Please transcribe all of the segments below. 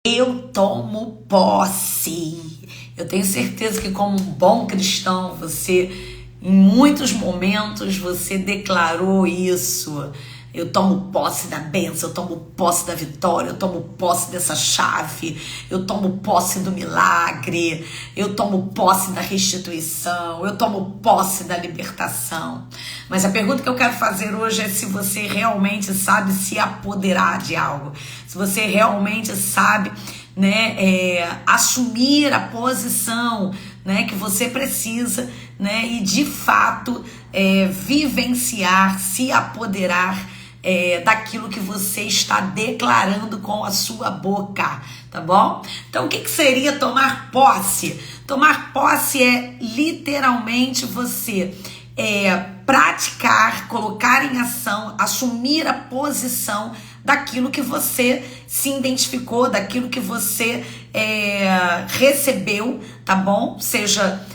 Eu tomo posse. Eu tenho certeza que, como um bom cristão, você, em muitos momentos, você declarou isso. Eu tomo posse da bênção, eu tomo posse da vitória, eu tomo posse dessa chave, eu tomo posse do milagre, eu tomo posse da restituição, eu tomo posse da libertação. Mas a pergunta que eu quero fazer hoje é se você realmente sabe se apoderar de algo, se você realmente sabe, assumir a posição, que você precisa, e de fato vivenciar, se apoderar daquilo que você está declarando com a sua boca, tá bom? Então, o que seria tomar posse? Tomar posse é literalmente você praticar, colocar em ação, assumir a posição daquilo que você se identificou, daquilo que você recebeu, tá bom? Seja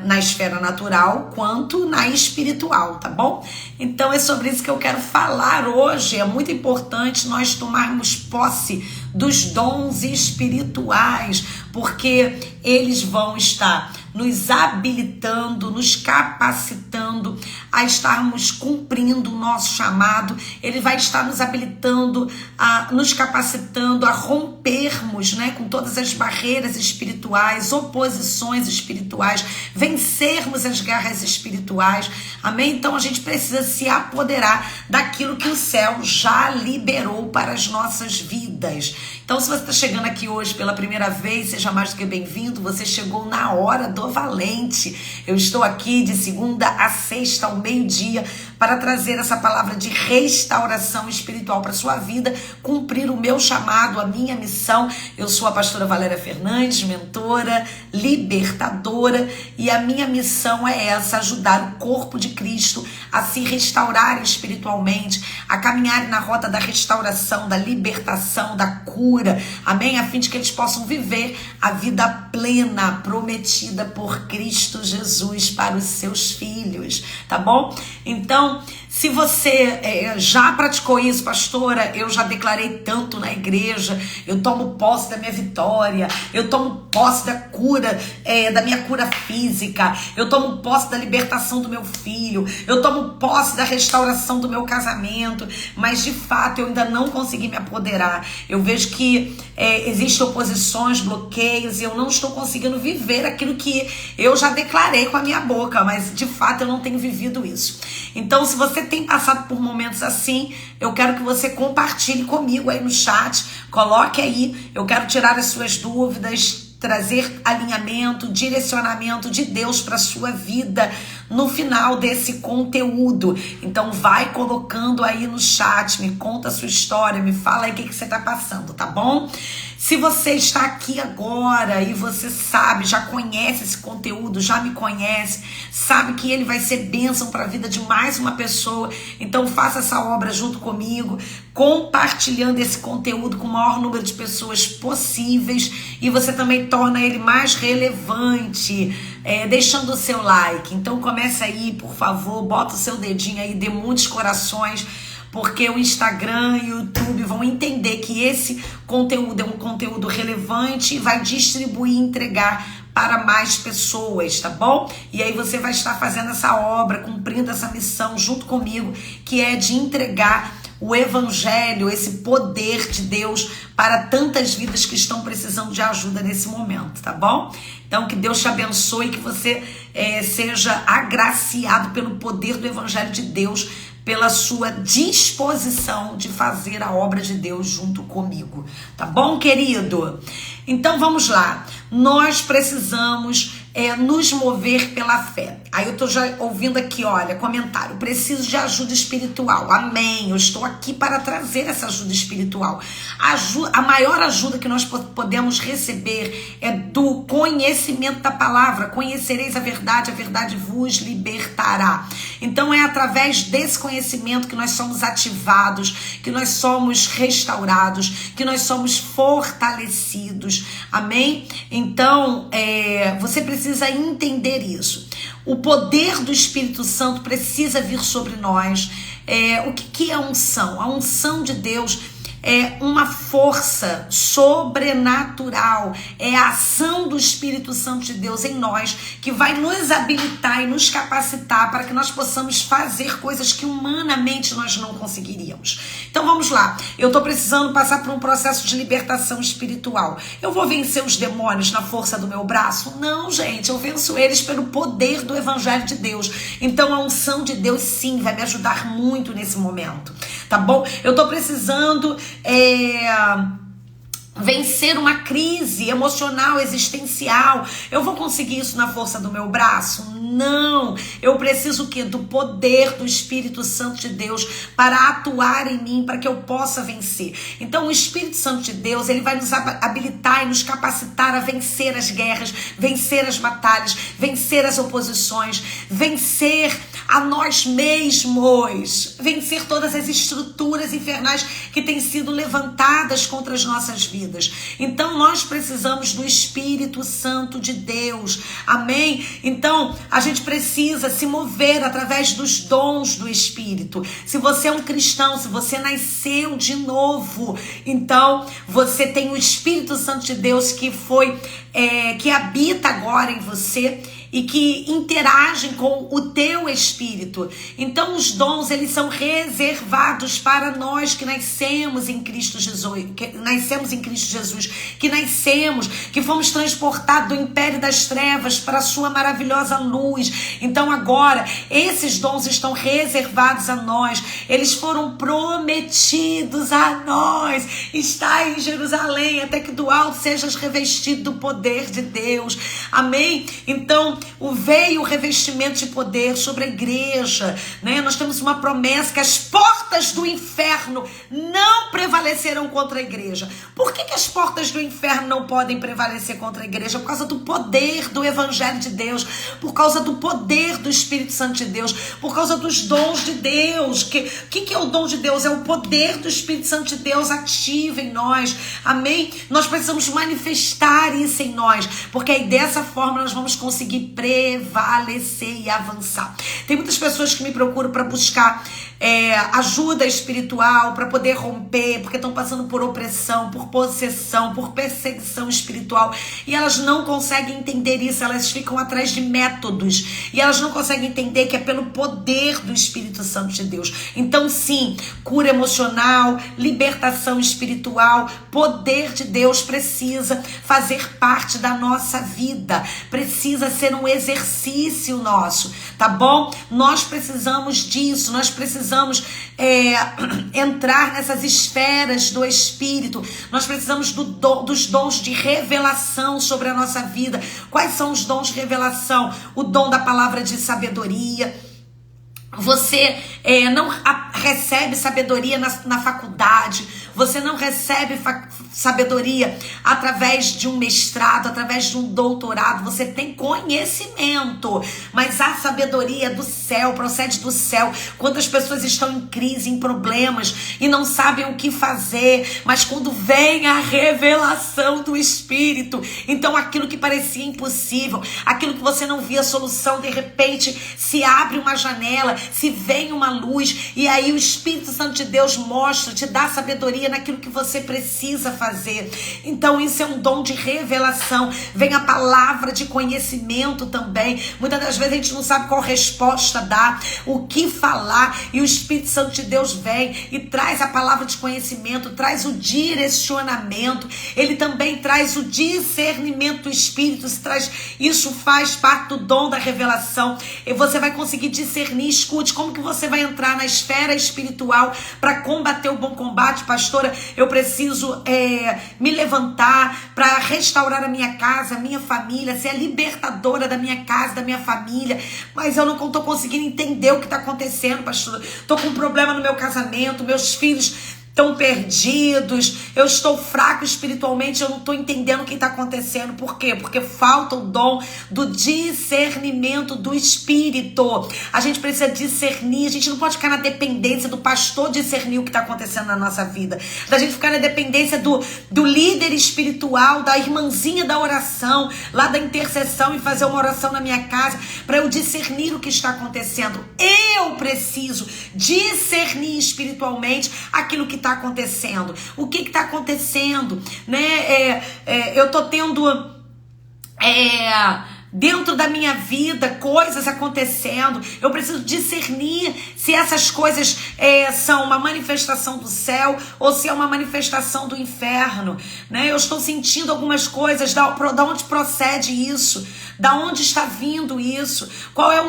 na esfera natural quanto na espiritual, tá bom? Então é sobre isso que eu quero falar hoje. É muito importante nós tomarmos posse dos dons espirituais, porque eles vão estar nos habilitando, nos capacitando a estarmos cumprindo o nosso chamado. Ele vai estar nos habilitando, nos capacitando a rompermos, com todas as barreiras espirituais, oposições espirituais, vencermos as guerras espirituais, amém? Então a gente precisa se apoderar daquilo que o céu já liberou para as nossas vidas. Então, se você está chegando aqui hoje pela primeira vez, seja mais do que bem-vindo. Você chegou na hora do valente. Eu estou aqui de segunda a sexta ao meio-dia para trazer essa palavra de restauração espiritual para a sua vida, cumprir o meu chamado, a minha missão. Eu sou a pastora Valéria Fernandes, mentora, libertadora, e a minha missão é essa: ajudar o corpo de Cristo a se restaurar espiritualmente, a caminhar na rota da restauração, da libertação, da cura, amém? A fim de que eles possam viver a vida plena prometida por Cristo Jesus para os seus filhos, tá bom? Então, se você já praticou isso, pastora, eu já declarei tanto na igreja, eu tomo posse da minha vitória, eu tomo posse da cura, da minha cura física, eu tomo posse da libertação do meu filho, eu tomo posse da restauração do meu casamento, mas de fato eu ainda não consegui me apoderar. Eu vejo que existem oposições, bloqueios, e eu não estou conseguindo viver aquilo que eu já declarei com a minha boca, mas de fato eu não tenho vivido isso. Então, se você tem passado por momentos assim, eu quero que você compartilhe comigo aí no chat, coloque aí, eu quero tirar as suas dúvidas, trazer alinhamento, direcionamento de Deus para a sua vida no final desse conteúdo. Então vai colocando aí no chat, me conta a sua história, me fala aí o que você está passando, tá bom? Se você está aqui agora e você sabe, já conhece esse conteúdo, já me conhece, sabe que ele vai ser bênção para a vida de mais uma pessoa, então faça essa obra junto comigo, compartilhando esse conteúdo com o maior número de pessoas possíveis, e você também torna ele mais relevante, deixando o seu like. Então comece aí, por favor, bota o seu dedinho aí, dê muitos corações, porque o Instagram e o YouTube vão entender que esse conteúdo é um conteúdo relevante e vai distribuir e entregar para mais pessoas, tá bom? E aí você vai estar fazendo essa obra, cumprindo essa missão junto comigo, que é de entregar o evangelho, esse poder de Deus para tantas vidas que estão precisando de ajuda nesse momento, tá bom? Então que Deus te abençoe, que você seja agraciado pelo poder do evangelho de Deus, pela sua disposição de fazer a obra de Deus junto comigo, tá bom, querido? Então vamos lá, nós precisamos nos mover pela fé. Aí eu tô já ouvindo aqui, olha, comentário: preciso de ajuda espiritual. Amém, eu estou aqui para trazer essa ajuda espiritual. A maior ajuda que nós podemos receber é do conhecimento da palavra. Conhecereis a verdade vos libertará. Então é através desse conhecimento que nós somos ativados, que nós somos restaurados, que nós somos fortalecidos, amém? Então você precisa entender isso. O poder do Espírito Santo precisa vir sobre nós. O que é a unção? A unção de Deus é uma força sobrenatural, é a ação do Espírito Santo de Deus em nós, que vai nos habilitar e nos capacitar para que nós possamos fazer coisas que humanamente nós não conseguiríamos. Então vamos lá, eu estou precisando passar por um processo de libertação espiritual. Eu vou vencer os demônios na força do meu braço? Não, gente, eu venço eles pelo poder do Evangelho de Deus. Então a unção de Deus sim vai me ajudar muito nesse momento, tá bom? Eu estou precisando vencer uma crise emocional, existencial. Eu vou conseguir isso na força do meu braço? Não. Eu preciso o quê? Do poder do Espírito Santo de Deus para atuar em mim, para que eu possa vencer. Então o Espírito Santo de Deus, ele vai nos habilitar e nos capacitar a vencer as guerras, vencer as batalhas, vencer as oposições, vencer a nós mesmos, vencer todas as estruturas infernais que têm sido levantadas contra as nossas vidas. Então nós precisamos do Espírito Santo de Deus, amém? Então a gente precisa se mover através dos dons do Espírito. Se você é um cristão, se você nasceu de novo, então você tem o Espírito Santo de Deus que habita agora em você e que interagem com o teu espírito. Então os dons, eles são reservados para nós que nascemos em Cristo Jesus, que fomos transportados do império das trevas para a sua maravilhosa luz. Então agora, esses dons estão reservados a nós, eles foram prometidos a nós. Está em Jerusalém, até que do alto sejas revestido do poder de Deus, amém? Então veio o revestimento de poder sobre a igreja, né? Nós temos uma promessa que as portas do inferno não prevalecerão contra a igreja. Por que as portas do inferno não podem prevalecer contra a igreja? Por causa do poder do Evangelho de Deus, por causa do poder do Espírito Santo de Deus, por causa dos dons de Deus. O que é o dom de Deus? É o poder do Espírito Santo de Deus ativo em nós, amém? Nós precisamos manifestar isso em nós, porque aí dessa forma nós vamos conseguir prevalecer e avançar. Tem muitas pessoas que me procuram para buscar ajuda espiritual, para poder romper, porque estão passando por opressão, por possessão, por perseguição espiritual, e elas não conseguem entender isso. Elas ficam atrás de métodos e elas não conseguem entender que é pelo poder do Espírito Santo de Deus. Então sim, cura emocional, libertação espiritual, poder de Deus precisa fazer parte da nossa vida, precisa ser um exercício nosso, tá bom? Nós precisamos disso, nós precisamos entrar nessas esferas do Espírito. Nós precisamos dos dons de revelação sobre a nossa vida. Quais são os dons de revelação? O dom da palavra de sabedoria. Você não recebe sabedoria na faculdade, você não recebe sabedoria através de um mestrado, através de um doutorado. Você tem conhecimento, mas a sabedoria do céu, procede do céu. Quantas pessoas estão em crise, em problemas e não sabem o que fazer, mas quando vem a revelação do Espírito, então aquilo que parecia impossível, aquilo que você não via solução, de repente se abre uma janela, se vem uma luz, e aí o Espírito Santo de Deus mostra, te dá sabedoria naquilo que você precisa fazer. Então isso é um dom de revelação. Vem a palavra de conhecimento também. Muitas das vezes a gente não sabe qual resposta dar, o que falar, e o Espírito Santo de Deus vem e traz a palavra de conhecimento, traz o direcionamento. Ele também traz o discernimento do Espírito. Isso faz parte do dom da revelação, e você vai conseguir discernir. Escute, como que você vai entrar na esfera espiritual para combater o bom combate? Pastora, eu preciso me levantar para restaurar a minha casa, a minha família, ser a libertadora da minha casa, da minha família, mas eu não estou conseguindo entender o que está acontecendo, pastora. Estou com um problema no meu casamento, meus filhos estão perdidos, eu estou fraco espiritualmente, eu não estou entendendo o que está acontecendo. Por quê? Porque falta o dom do discernimento do Espírito. A gente precisa discernir, a gente não pode ficar na dependência do pastor discernir o que está acontecendo na nossa vida, da gente ficar na dependência do líder espiritual, da irmãzinha da oração, lá da intercessão, e fazer uma oração na minha casa para eu discernir o que está acontecendo. Eu preciso discernir espiritualmente aquilo que está está acontecendo? O que está acontecendo? Né? Eu estou tendo... dentro da minha vida, coisas acontecendo. Eu preciso discernir se essas coisas são uma manifestação do céu ou se é uma manifestação do inferno, né? Eu estou sentindo algumas coisas, da onde procede isso? Da onde está vindo isso? Qual é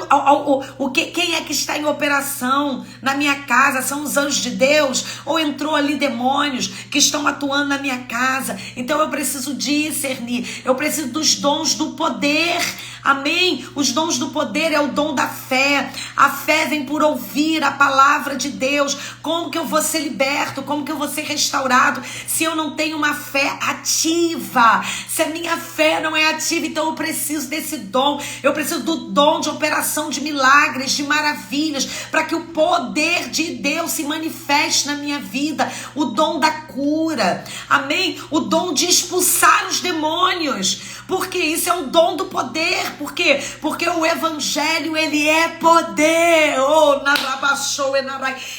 quem é que está em operação na minha casa? São os anjos de Deus? Ou entrou ali demônios que estão atuando na minha casa? Então eu preciso discernir. Eu preciso dos dons do poder. Amém? Os dons do poder é o dom da fé. A fé vem por ouvir a palavra de Deus. Como que eu vou ser liberto? Como que eu vou ser restaurado se eu não tenho uma fé ativa? Se a minha fé não é ativa, então eu preciso desse dom. Eu preciso do dom de operação de milagres, de maravilhas, para que o poder de Deus se manifeste na minha vida. O dom da cura. Amém? O dom de expulsar os demônios. Porque isso é um dom do poder. Por quê? Porque o evangelho, ele é poder.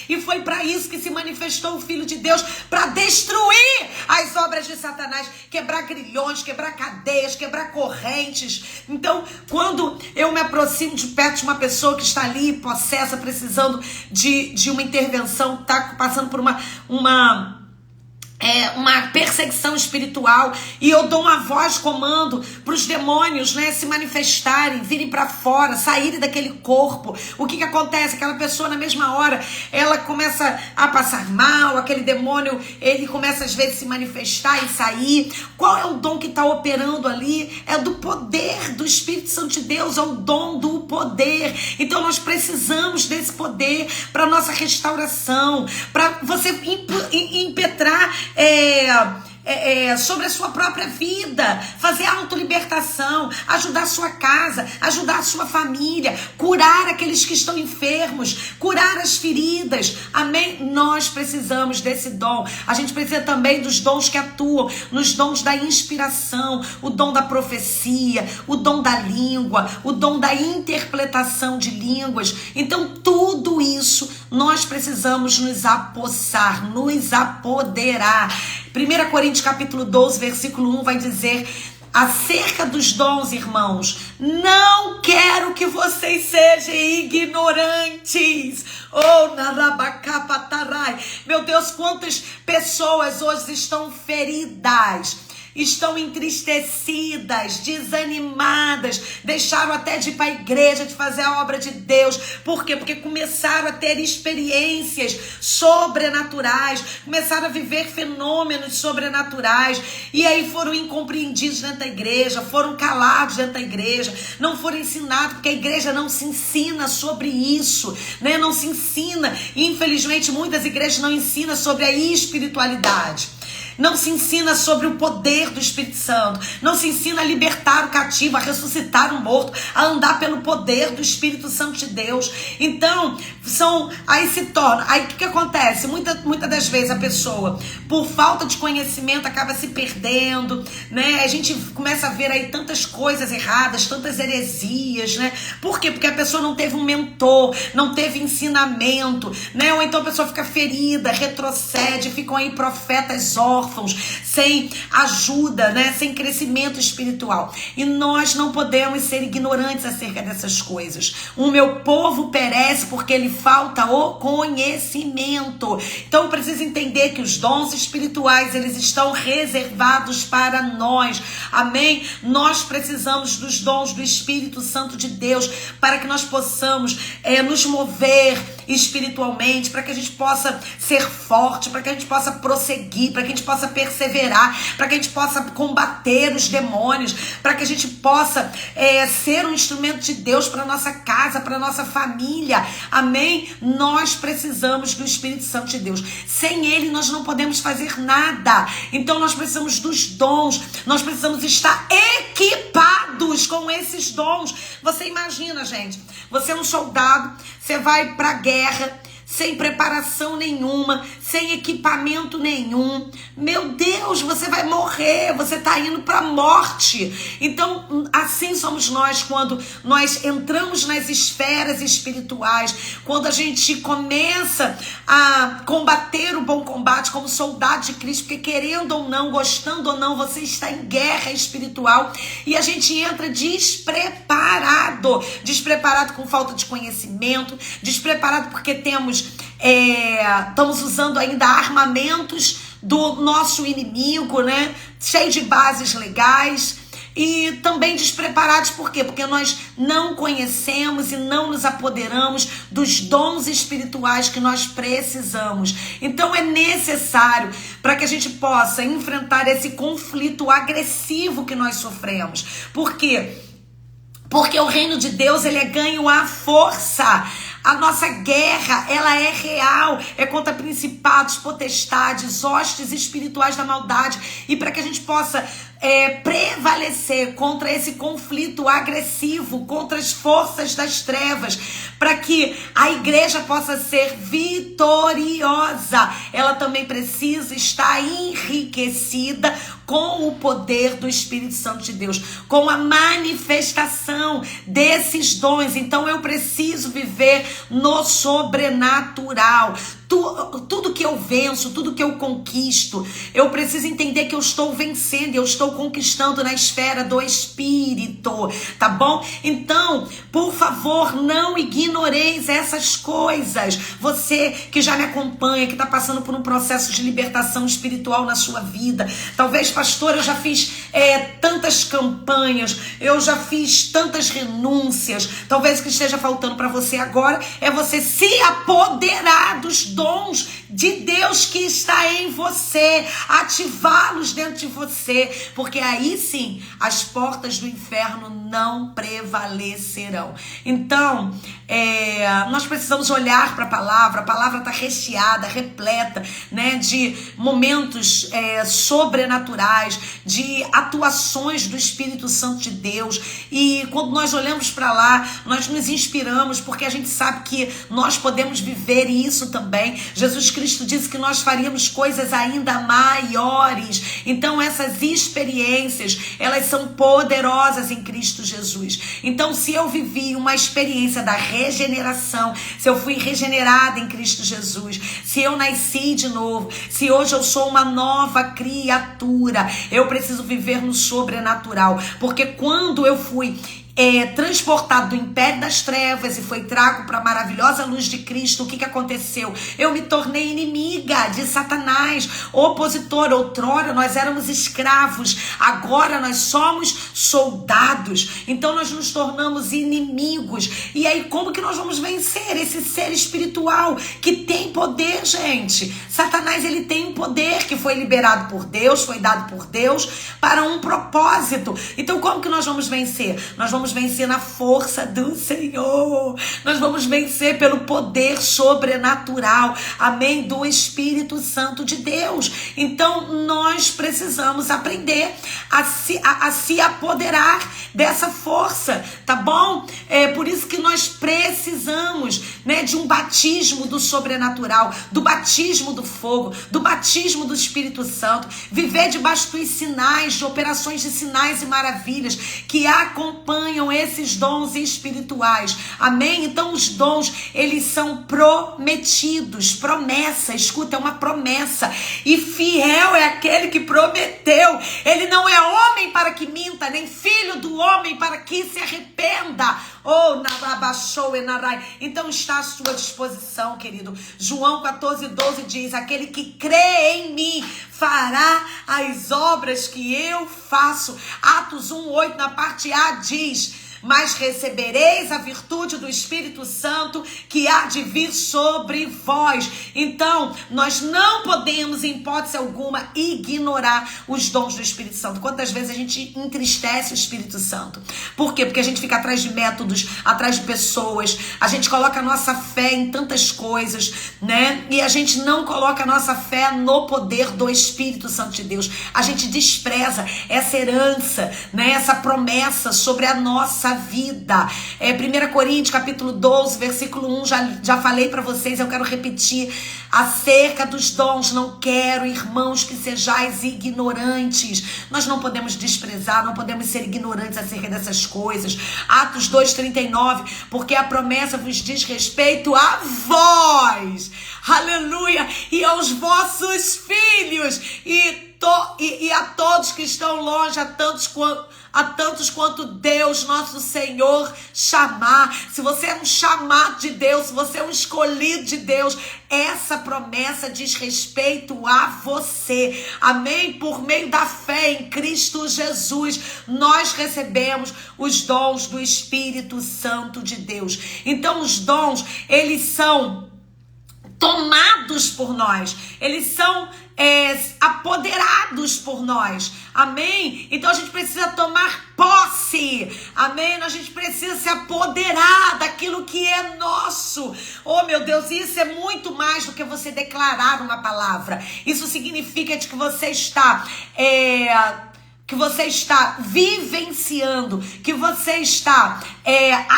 E foi para isso que se manifestou o Filho de Deus, para destruir as obras de Satanás, quebrar grilhões, quebrar cadeias, quebrar correntes. Então, quando eu me aproximo de perto de uma pessoa que está ali possessa, precisando de uma intervenção, está passando por uma perseguição espiritual, e eu dou uma voz comando para os demônios, né, se manifestarem, virem para fora, saírem daquele corpo. O que acontece? Aquela pessoa, na mesma hora, ela começa a passar mal, aquele demônio, ele começa às vezes a se manifestar e sair. Qual é o dom que está operando ali? É do poder do Espírito Santo de Deus, é o dom do poder. Então nós precisamos desse poder para nossa restauração, para você impetrar sobre a sua própria vida, fazer autolibertação, ajudar a sua casa, ajudar a sua família, curar aqueles que estão enfermos, curar as feridas. Amém? Nós precisamos desse dom. A gente precisa também dos dons que atuam, nos dons da inspiração, o dom da profecia, o dom da língua, o dom da interpretação de línguas. Então tudo isso nós precisamos nos apossar, nos apoderar. 1 Coríntios capítulo 12, versículo 1 vai dizer acerca dos dons, irmãos: não quero que vocês sejam ignorantes. Oh, narabacapatarai. Meu Deus, quantas pessoas hoje estão feridas, estão entristecidas, desanimadas, deixaram até de ir para a igreja, de fazer a obra de Deus. Por quê? Porque começaram a ter experiências sobrenaturais, começaram a viver fenômenos sobrenaturais, e aí foram incompreendidos dentro da igreja, foram calados dentro da igreja, não foram ensinados, porque a igreja não se ensina sobre isso, né? Não se ensina, infelizmente muitas igrejas não ensinam sobre a espiritualidade. Não se ensina sobre o poder do Espírito Santo. Não se ensina a libertar o cativo, a ressuscitar o morto, a andar pelo poder do Espírito Santo de Deus. Então, aí se torna... Aí o que acontece? Muitas das vezes a pessoa, por falta de conhecimento, acaba se perdendo, né? A gente começa a ver aí tantas coisas erradas, tantas heresias, né? Por quê? Porque a pessoa não teve um mentor, não teve ensinamento, né? Ou então a pessoa fica ferida, retrocede, ficam aí profetas órfãos, sem ajuda, né? Sem crescimento espiritual. E nós não podemos ser ignorantes acerca dessas coisas. O meu povo perece porque lhe falta o conhecimento. Então eu preciso entender que os dons espirituais, eles estão reservados para nós. Amém? Nós precisamos dos dons do Espírito Santo de Deus para que nós possamos nos mover espiritualmente, para que a gente possa ser forte, para que a gente possa prosseguir, para que a gente possa perseverar, para que a gente possa combater os demônios, para que a gente possa ser um instrumento de Deus para nossa casa, para nossa família. Amém? Nós precisamos do Espírito Santo de Deus. Sem ele nós não podemos fazer nada. Então nós precisamos dos dons, nós precisamos estar equipados com esses dons. Você imagina, gente, você é um soldado, você vai para a guerra, sem preparação nenhuma, sem equipamento nenhum. Meu Deus, você vai morrer, você está indo para a morte. Então, assim somos nós quando nós entramos nas esferas espirituais, quando a gente começa a combater o bom combate como soldado de Cristo, porque querendo ou não, gostando ou não, você está em guerra espiritual e a gente entra despreparado com falta de conhecimento, despreparado porque estamos usando ainda armamentos do nosso inimigo, né? Cheio de bases legais. E também despreparados, por quê? Porque nós não conhecemos e não nos apoderamos dos dons espirituais que nós precisamos. Então é necessário para que a gente possa enfrentar esse conflito agressivo que nós sofremos. Por quê? Porque o reino de Deus, ele é ganho à força. A nossa guerra, ela é real, é contra principados, potestades, hostes espirituais da maldade. E para que a gente possa prevalecer contra esse conflito agressivo, contra as forças das trevas, para que a igreja possa ser vitoriosa, ela também precisa estar enriquecida com o poder do Espírito Santo de Deus, com a manifestação desses dons. Então eu preciso viver no sobrenatural. Tudo que eu venço, tudo que eu conquisto, eu preciso entender que eu estou vencendo, eu estou conquistando na esfera do Espírito, tá bom? Então, por favor, não ignoreis essas coisas. Você que já me acompanha, que está passando por um processo de libertação espiritual na sua vida, talvez, pastor, eu já fiz tantas campanhas, eu já fiz tantas renúncias, talvez o que esteja faltando para você agora é você se apoderar dos dons de Deus que está em você, ativá-los dentro de você, porque aí sim as portas do inferno não prevalecerão. Então, nós precisamos olhar para a palavra está recheada, repleta, né, de momentos sobrenaturais, de atuações do Espírito Santo de Deus, e quando nós olhamos para lá, nós nos inspiramos, porque a gente sabe que nós podemos viver isso também. Jesus Cristo disse que nós faríamos coisas ainda maiores. Então essas experiências, elas são poderosas em Cristo Jesus. Então se eu vivi uma experiência da regeneração, se eu fui regenerada em Cristo Jesus, se eu nasci de novo, se hoje eu sou uma nova criatura, eu preciso viver no sobrenatural, porque quando eu fui transportado do império das trevas e foi trago para a maravilhosa luz de Cristo, o que aconteceu? Eu me tornei inimiga de Satanás, opositor. Outrora nós éramos escravos, agora nós somos soldados. Então nós nos tornamos inimigos. E aí como que nós vamos vencer esse ser espiritual que tem poder, gente? Satanás, ele tem um poder que foi liberado por Deus, foi dado por Deus para um propósito. Então como que nós vamos vencer? Nós vamos vencer na força do Senhor. Nós vamos vencer pelo poder sobrenatural, amém, do Espírito Santo de Deus. Então nós precisamos aprender a se apoderar dessa força, tá bom? É por isso que nós precisamos, né, de um batismo do sobrenatural, do batismo do fogo, do batismo do Espírito Santo, viver debaixo dos sinais, de operações de sinais e maravilhas que acompanham esses dons espirituais, amém? Então os dons, eles são prometidos, promessa, escuta, é uma promessa, e fiel é aquele que prometeu. Ele não é homem para que minta, nem filho do homem para que se arrependa. Então está à sua disposição, querido. João 14:12 diz: aquele que crê em mim fará as obras que eu faço. Atos 1:8 na parte A diz: mas recebereis a virtude do Espírito Santo que há de vir sobre vós. Então, nós não podemos, em hipótese alguma, ignorar os dons do Espírito Santo. Quantas vezes a gente entristece o Espírito Santo? Por quê? Porque a gente fica atrás de métodos, atrás de pessoas, a gente coloca a nossa fé em tantas coisas, né? E a gente não coloca a nossa fé no poder do Espírito Santo de Deus. A gente despreza essa herança, né? Essa promessa sobre a nossa a vida. 1 Coríntios, capítulo 12, versículo 1, já falei para vocês, eu quero repetir. Acerca dos dons, não quero, irmãos, que sejais ignorantes. Nós não podemos desprezar, não podemos ser ignorantes acerca dessas coisas. Atos 2:39, porque a promessa vos diz respeito a vós, aleluia, e aos vossos filhos, e a todos que estão longe, a tantos quanto Deus, nosso Senhor, chamar. Se você é um chamado de Deus, se você é um escolhido de Deus, essa promessa diz respeito a você. Amém? Por meio da fé em Cristo Jesus, nós recebemos os dons do Espírito Santo de Deus. Então, os dons, eles são tomados por nós, eles são apoderados por nós, amém? Então a gente precisa tomar posse, amém? A gente precisa se apoderar daquilo que é nosso. Oh meu Deus, isso é muito mais do que você declarar uma palavra. Isso significa que você está vivenciando, que você está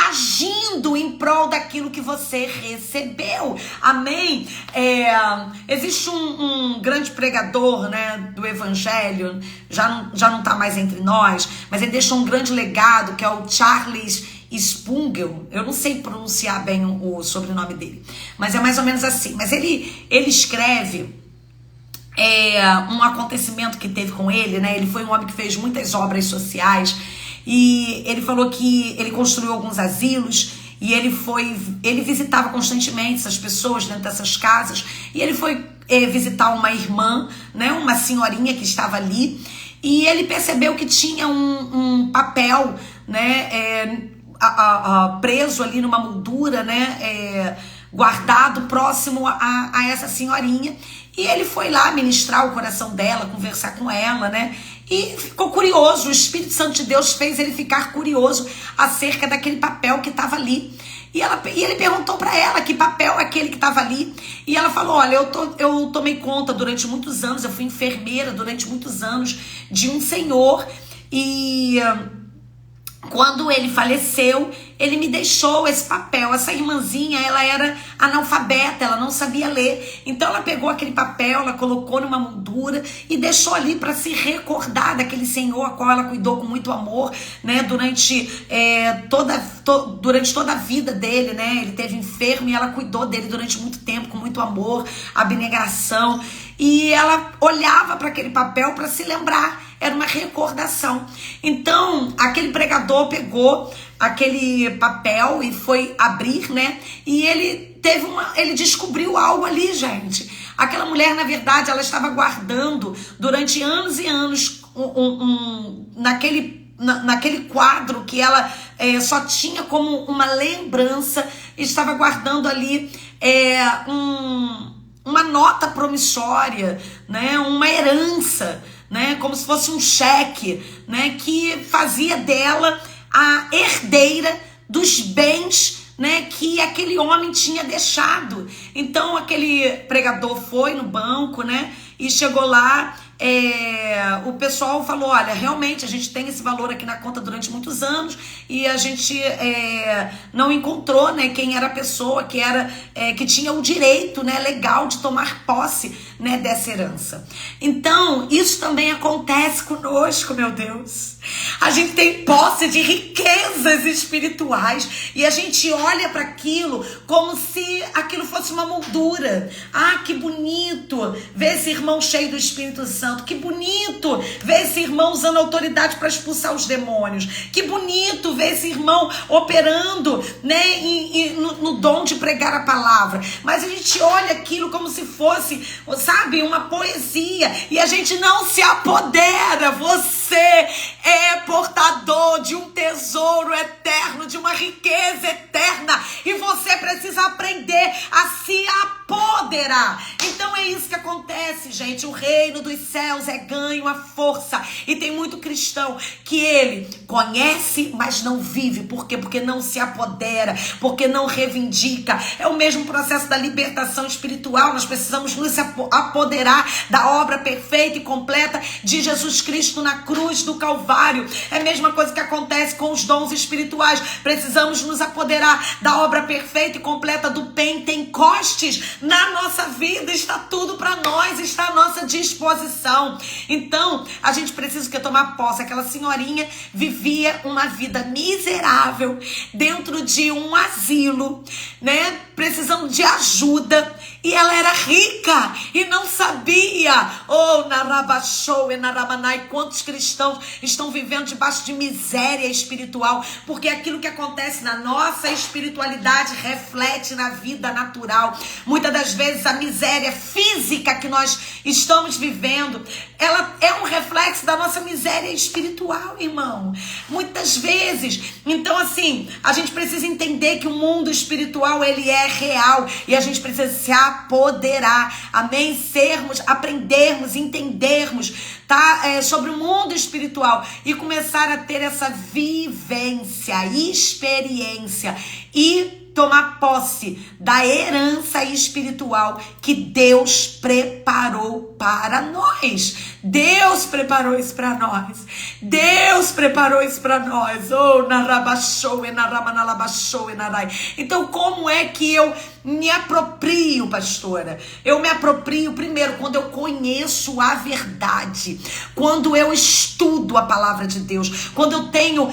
agindo em prol daquilo que você recebeu, amém? Existe um grande pregador, né, do evangelho, já não está mais entre nós, mas ele deixou um grande legado, que é o Charles Spurgeon. Eu não sei pronunciar bem o sobrenome dele, mas é mais ou menos assim. Mas ele escreve um acontecimento que teve com ele, né? Ele foi um homem que fez muitas obras sociais, e ele falou que ele construiu alguns asilos, e ele visitava constantemente essas pessoas dentro dessas casas, e ele foi visitar uma irmã, né? Uma senhorinha que estava ali, e ele percebeu que tinha um papel, né? Preso ali numa moldura, né? Guardado próximo a essa senhorinha. E ele foi lá ministrar o coração dela, conversar com ela, né? E ficou curioso, o Espírito Santo de Deus fez ele ficar curioso acerca daquele papel que estava ali. E ele perguntou para ela que papel é aquele que estava ali. E ela falou, olha, eu tomei conta durante muitos anos, eu fui enfermeira durante muitos anos de um senhor, e quando ele faleceu, ele me deixou esse papel. Essa irmãzinha, ela era analfabeta, ela não sabia ler. Então ela pegou aquele papel, ela colocou numa moldura e deixou ali para se recordar daquele senhor a qual ela cuidou com muito amor, né? Durante toda a vida dele, né? Ele esteve enfermo e ela cuidou dele durante muito tempo, com muito amor, abnegação. E ela olhava para aquele papel para se lembrar. Era uma recordação. Então, aquele pregador pegou aquele papel e foi abrir, né? E ele descobriu algo ali, gente. Aquela mulher, na verdade, ela estava guardando durante anos e anos naquele quadro que ela só tinha como uma lembrança, estava guardando ali uma nota promissória, né? Uma herança, né? Como se fosse um cheque, né? Que fazia dela a herdeira dos bens, né? Que aquele homem tinha deixado. Então aquele pregador foi no banco, né? E chegou lá, o pessoal falou, olha, realmente a gente tem esse valor aqui na conta durante muitos anos, e a gente não encontrou, né, quem era a pessoa que tinha o direito, né, legal de tomar posse, né, dessa herança. Então, isso também acontece conosco, meu Deus. A gente tem posse de riquezas espirituais e a gente olha para aquilo como se aquilo fosse uma moldura. Ah, que bonito ver esse irmão cheio do Espírito Santo. Que bonito ver esse irmão usando autoridade para expulsar os demônios. Que bonito ver esse irmão operando, né, no dom de pregar a palavra. Mas a gente olha aquilo como se fosse, sabe, uma poesia, e a gente não se apodera. Você é portador de um tesouro eterno, de uma riqueza eterna, e você precisa aprender a se apoderar. Então é isso que acontece, gente. gente, o reino dos céus é ganho à força. E tem muito cristão que ele conhece, mas não vive. Por quê? Porque não se apodera, porque não reivindica. É o mesmo processo da libertação espiritual. Nós precisamos nos apoderar da obra perfeita e completa de Jesus Cristo na cruz do Calvário. É a mesma coisa que acontece com os dons espirituais. Precisamos nos apoderar da obra perfeita e completa do Pentecostes. Na nossa vida está tudo para nós, está à nossa disposição. Então, a gente precisa tomar posse. Aquela senhorinha vivia uma vida miserável dentro de um asilo, né? Precisando de ajuda. E ela era rica e não sabia. Oh, narabachou e naramanai. Quantos cristãos estão vivendo debaixo de miséria espiritual? Porque aquilo que acontece na nossa espiritualidade reflete na vida natural. Muitas das vezes a miséria física que nós estamos vivendo, ela é um reflexo da nossa miséria espiritual, irmão. Muitas vezes. Então, assim, a gente precisa entender que o mundo espiritual, ele é real. E a gente precisa se apoderar, amém? Aprendermos, entendermos, tá? Sobre o mundo espiritual e começar a ter essa vivência, experiência e tomar posse da herança espiritual que Deus preparou para nós. Deus preparou isso para nós. Deus preparou isso para nós. Oh, narabachou e naramanalabachou e narai. Então, como é que eu me aproprio, pastora? Eu me aproprio primeiro quando eu conheço a verdade, quando eu estudo a palavra de Deus, quando eu tenho,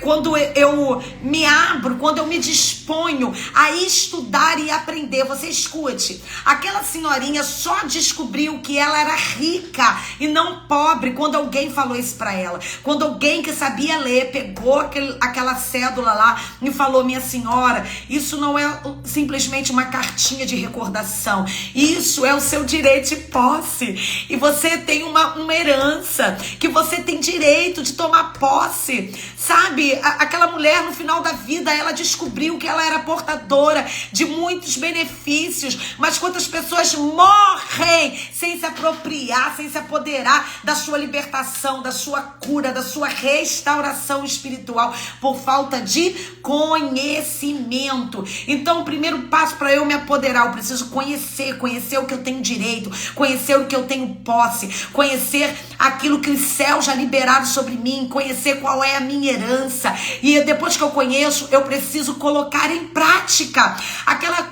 quando eu me abro, quando eu me disponho a estudar e aprender. Você escute, aquela senhorinha só descobriu que ela era rica e não pobre quando alguém falou isso para ela. Quando alguém que sabia ler pegou aquela cédula lá e falou: minha senhora, isso não é simplesmente uma cartinha de recordação, isso é o seu direito de posse, e você tem uma herança que você tem direito de tomar posse, sabe? Aquela mulher, no final da vida, ela descobriu que ela era portadora de muitos benefícios, mas quantas pessoas morrem sem se apropriar, sem se apoderar da sua libertação, da sua cura, da sua restauração espiritual, por falta de conhecimento. Então, o primeiro passo para eu me apoderar, eu preciso conhecer o que eu tenho direito, conhecer o que eu tenho posse, conhecer aquilo que os céus já liberaram sobre mim, conhecer qual é a minha herança. E depois que eu conheço, eu preciso colocar em prática.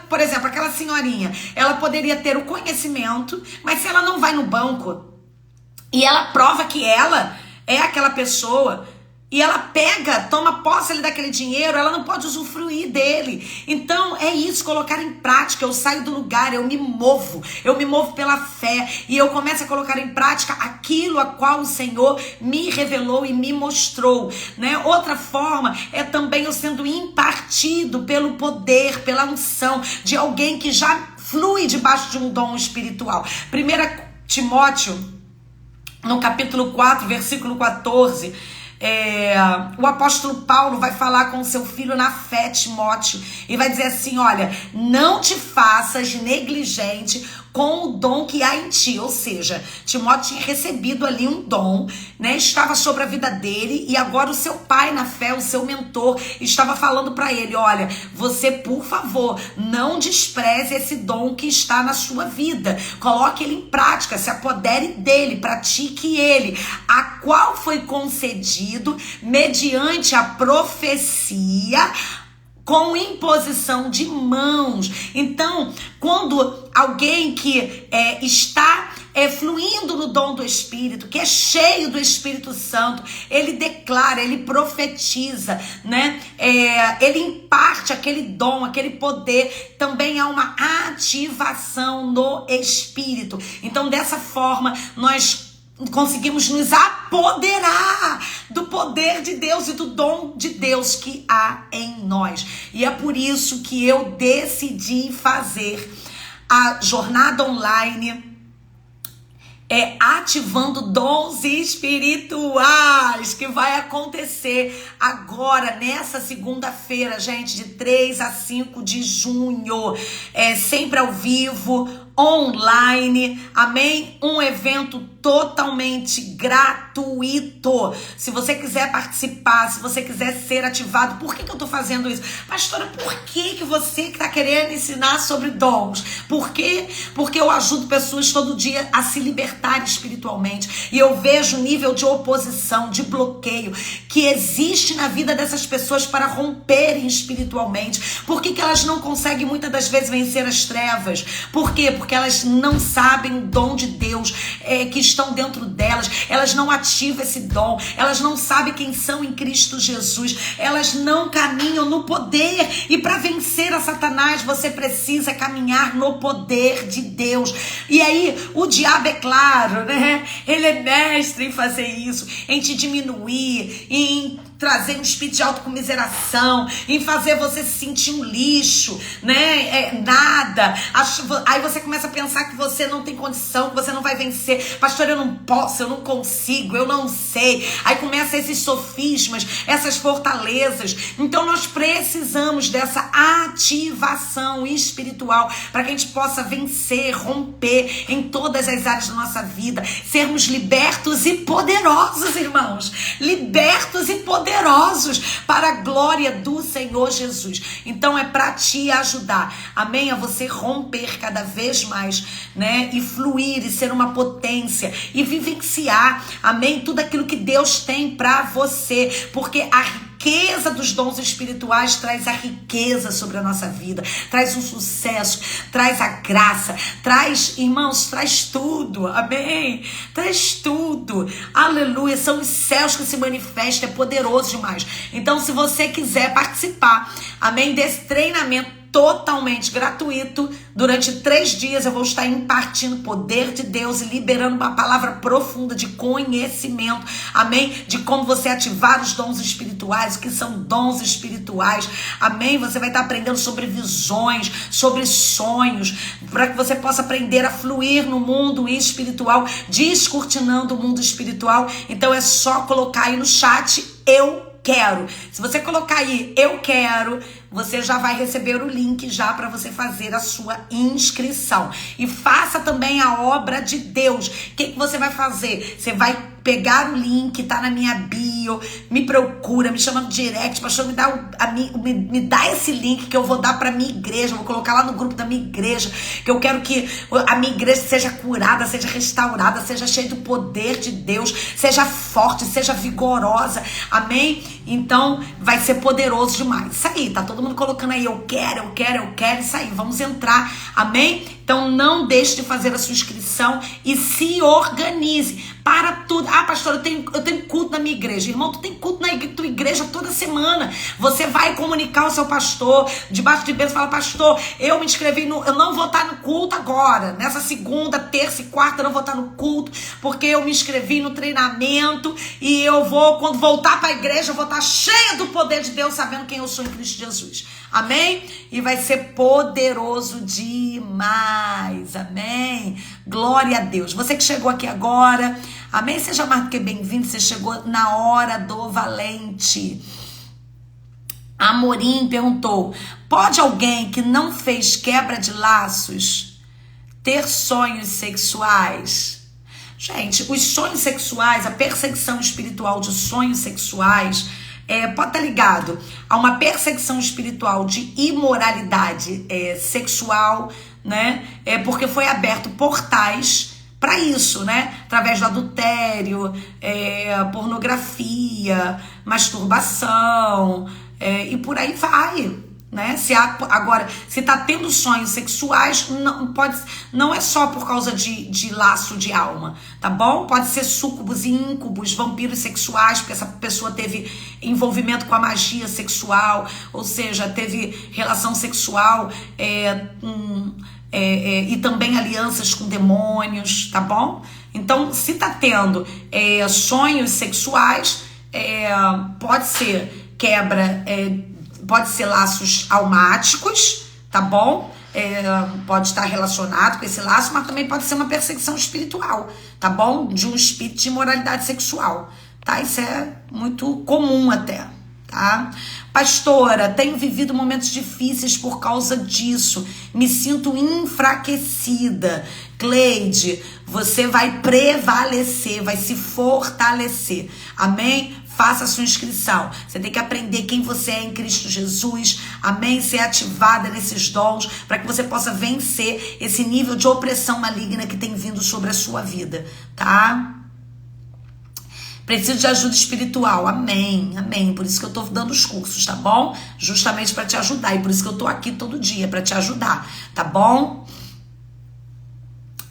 Por exemplo, aquela senhorinha, ela poderia ter o conhecimento, mas se ela não vai no banco e ela prova que ela é aquela pessoa, e ela toma posse ali daquele dinheiro, ela não pode usufruir dele. Então é isso, colocar em prática. Eu saio do lugar, eu me movo pela fé, e eu começo a colocar em prática aquilo a qual o Senhor me revelou e me mostrou, né? Outra forma é também eu sendo impartido pelo poder, pela unção de alguém que já flui debaixo de um dom espiritual. 1 Timóteo, no capítulo 4, versículo 14, o apóstolo Paulo vai falar com seu filho na fé, Timóteo, e vai dizer assim: olha, não te faças negligente com o dom que há em ti. Ou seja, Timóteo tinha recebido ali um dom, né? Estava sobre a vida dele, e agora o seu pai na fé, o seu mentor, estava falando para ele: olha, você, por favor, não despreze esse dom que está na sua vida, coloque ele em prática, se apodere dele, pratique ele, a qual foi concedido mediante a profecia, com imposição de mãos. Então, quando alguém que está fluindo no dom do Espírito, que é cheio do Espírito Santo, ele declara, ele profetiza, né? Ele imparte aquele dom, aquele poder. Também há uma ativação no Espírito. Então, dessa forma, nós conseguimos nos apoderar do poder de Deus e do dom de Deus que há em nós. E é por isso que eu decidi fazer a jornada online, ativando dons espirituais, que vai acontecer agora, nessa segunda-feira, gente, de 3 a 5 de junho, sempre ao vivo, online, amém? Um evento totalmente gratuito. Se você quiser participar, se você quiser ser ativado, por que eu tô fazendo isso? Pastora, por que você que tá querendo ensinar sobre dons? Por quê? Porque eu ajudo pessoas todo dia a se libertarem espiritualmente, e eu vejo o nível de oposição, de bloqueio que existe na vida dessas pessoas para romperem espiritualmente. Por que elas não conseguem muitas das vezes vencer as trevas? Por quê? Porque elas não sabem o dom de Deus que estão dentro delas, elas não ativam esse dom, elas não sabem quem são em Cristo Jesus, elas não caminham no poder. E para vencer a Satanás, você precisa caminhar no poder de Deus. E aí, o diabo, é claro, né? Ele é mestre em fazer isso, em te diminuir, em trazer um espírito de autocomiseração, em fazer você se sentir um lixo, né? Nada. Aí você começa a pensar que você não tem condição, que você não vai vencer. Pastor, eu não posso, eu não consigo, eu não sei. Aí começa esses sofismas, essas fortalezas. Então nós precisamos dessa ativação espiritual para que a gente possa vencer, romper em todas as áreas da nossa vida, sermos libertos e poderosos, irmãos. Libertos e poderosos para a glória do Senhor Jesus. Então é para te ajudar, amém? A você romper cada vez mais, né? E fluir e ser uma potência e vivenciar, amém? Tudo aquilo que Deus tem para você, porque a riqueza dos dons espirituais traz a riqueza sobre a nossa vida, traz um sucesso, traz a graça, traz, irmãos, traz tudo, amém? Traz tudo, aleluia, são os céus que se manifestam, é poderoso demais. Então, se você quiser participar, amém, desse treinamento totalmente gratuito, durante 3 dias eu vou estar impartindo o poder de Deus e liberando uma palavra profunda de conhecimento, amém? De como você ativar os dons espirituais, o que são dons espirituais, amém? Você vai estar aprendendo sobre visões, sobre sonhos, para que você possa aprender a fluir no mundo espiritual, descortinando o mundo espiritual. Então é só colocar aí no chat, eu quero. Se você colocar aí, eu quero, você já vai receber o link já para você fazer a sua inscrição. E faça também a obra de Deus. O que você vai fazer? Você vai pegar o link, tá na minha bio, me procura, me chama no direct, pastor, me dá esse link que eu vou dar pra minha igreja, vou colocar lá no grupo da minha igreja, que eu quero que a minha igreja seja curada, seja restaurada, seja cheia do poder de Deus, seja forte, seja vigorosa, amém? Então vai ser poderoso demais. Isso aí, tá todo mundo colocando aí, eu quero, isso aí, vamos entrar, amém? Então não deixe de fazer a sua inscrição e se organize para tudo. Ah, pastor, eu tenho culto na minha igreja. Irmão, tu tem culto na tua igreja toda semana. Você vai comunicar ao seu pastor, debaixo de bênção, fala, pastor, eu me inscrevi eu não vou estar no culto agora. Nessa segunda, terça e quarta eu não vou estar no culto, porque eu me inscrevi no treinamento e eu vou, quando voltar para a igreja, eu vou estar cheia do poder de Deus, sabendo quem eu sou em Cristo Jesus. Amém? E vai ser poderoso demais. Amém? Glória a Deus. Você que chegou aqui agora, amém? Seja mais do que bem-vindo. Você chegou na hora do valente. Amorim perguntou: pode alguém que não fez quebra de laços ter sonhos sexuais? Gente, os sonhos sexuais, a perseguição espiritual de sonhos sexuais, pode estar ligado a uma perseguição espiritual de imoralidade sexual, né? Porque foi aberto portais para isso, né? Através do adultério, pornografia, masturbação, e por aí vai, né? Agora, se tá tendo sonhos sexuais, não é só por causa de laço de alma, tá bom? Pode ser súcubos e íncubos, vampiros sexuais, porque essa pessoa teve envolvimento com a magia sexual, ou seja, teve relação sexual e também alianças com demônios, tá bom? Então, se tá tendo sonhos sexuais, pode ser quebra, pode ser laços almáticos, tá bom? Pode estar relacionado com esse laço, mas também pode ser uma perseguição espiritual, tá bom? De um espírito de imoralidade sexual, tá? Isso é muito comum até, tá? Pastora, tenho vivido momentos difíceis por causa disso. Me sinto enfraquecida. Cleide, você vai prevalecer, vai se fortalecer. Amém? Faça a sua inscrição. Você tem que aprender quem você é em Cristo Jesus. Amém? Ser ativada nesses dons para que você possa vencer esse nível de opressão maligna que tem vindo sobre a sua vida, tá? Preciso de ajuda espiritual. Amém, amém. Por isso que eu tô dando os cursos, tá bom? Justamente para te ajudar. E por isso que eu tô aqui todo dia, para te ajudar, tá bom?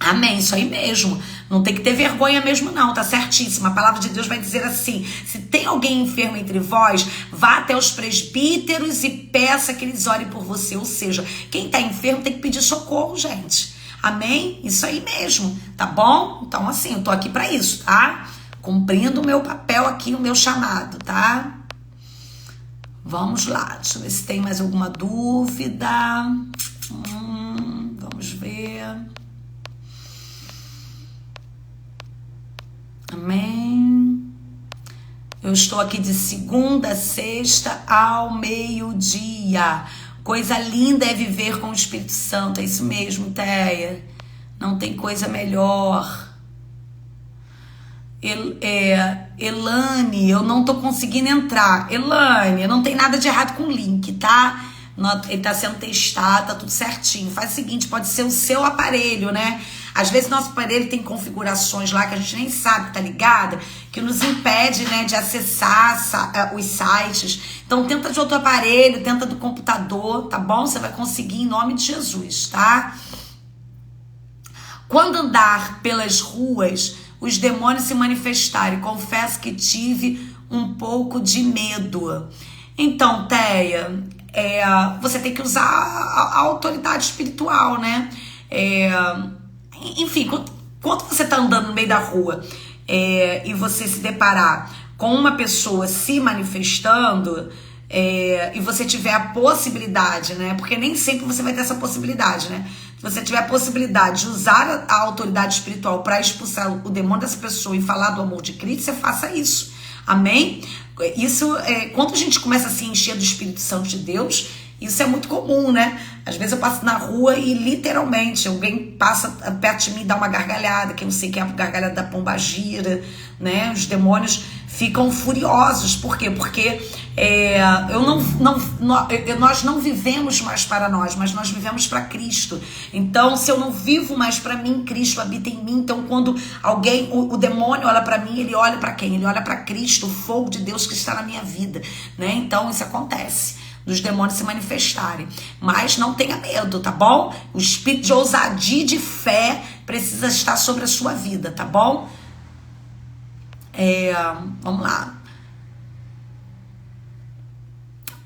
Amém, isso aí mesmo. Não tem que ter vergonha mesmo não, tá certíssimo. A palavra de Deus vai dizer assim: se tem alguém enfermo entre vós, vá até os presbíteros e peça que eles orem por você. Ou seja, quem tá enfermo tem que pedir socorro, gente. Amém? Isso aí mesmo, tá bom? Então assim, eu tô aqui para isso, tá? Cumprindo o meu papel aqui, o meu chamado, tá? Vamos lá, deixa eu ver se tem mais alguma dúvida. Vamos ver. Amém. Eu estou aqui de segunda a sexta ao meio-dia. Coisa linda é viver com o Espírito Santo. É isso mesmo, Teia. Não tem coisa melhor. Elane, eu não tô conseguindo entrar. Elane, não tem nada de errado com o link, tá? Ele tá sendo testado, tá tudo certinho. Faz o seguinte, pode ser o seu aparelho, né? Às vezes nosso aparelho tem configurações lá que a gente nem sabe, tá ligada? Que nos impede, né, de acessar os sites. Então tenta de outro aparelho, tenta do computador, tá bom? Você vai conseguir em nome de Jesus, tá? Quando andar pelas ruas, os demônios se manifestarem. Confesso que tive um pouco de medo. Então, Teia, você tem que usar a autoridade espiritual, né? Enfim, quando você tá andando no meio da rua e você se deparar com uma pessoa se manifestando e você tiver a possibilidade, né? Porque nem sempre você vai ter essa possibilidade, né? Se você tiver a possibilidade de usar a autoridade espiritual para expulsar o demônio dessa pessoa e falar do amor de Cristo, você faça isso. Amém? Isso, quando a gente começa a se encher do Espírito Santo de Deus, isso é muito comum, né? Às vezes eu passo na rua e literalmente alguém passa perto de mim e dá uma gargalhada, que eu sei que é a gargalhada da pombagira, né? Os demônios ficam furiosos. Por quê? Porque nós não vivemos mais para nós, mas nós vivemos para Cristo. Então, se eu não vivo mais para mim, Cristo habita em mim. Então, quando o demônio olha para mim, ele olha para quem? Ele olha para Cristo, o fogo de Deus que está na minha vida, né? Então, isso acontece, dos demônios se manifestarem. Mas não tenha medo, tá bom? O espírito de ousadia e de fé precisa estar sobre a sua vida, tá bom? Vamos lá.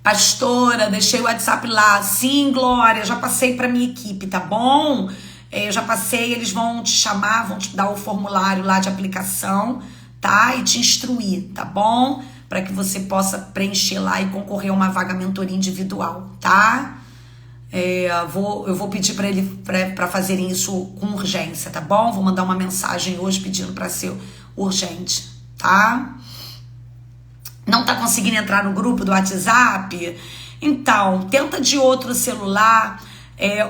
Pastora, deixei o WhatsApp lá. Sim, Glória, já passei para minha equipe, tá bom? Eu já passei, eles vão te chamar, vão te dar o formulário lá de aplicação, tá? E te instruir, tá bom? Para que você possa preencher lá e concorrer a uma vaga mentoria individual, tá? Eu vou pedir para ele para fazerem isso com urgência, tá bom? Vou mandar uma mensagem hoje pedindo para ser urgente, tá? Não tá conseguindo entrar no grupo do WhatsApp? Então, tenta de outro celular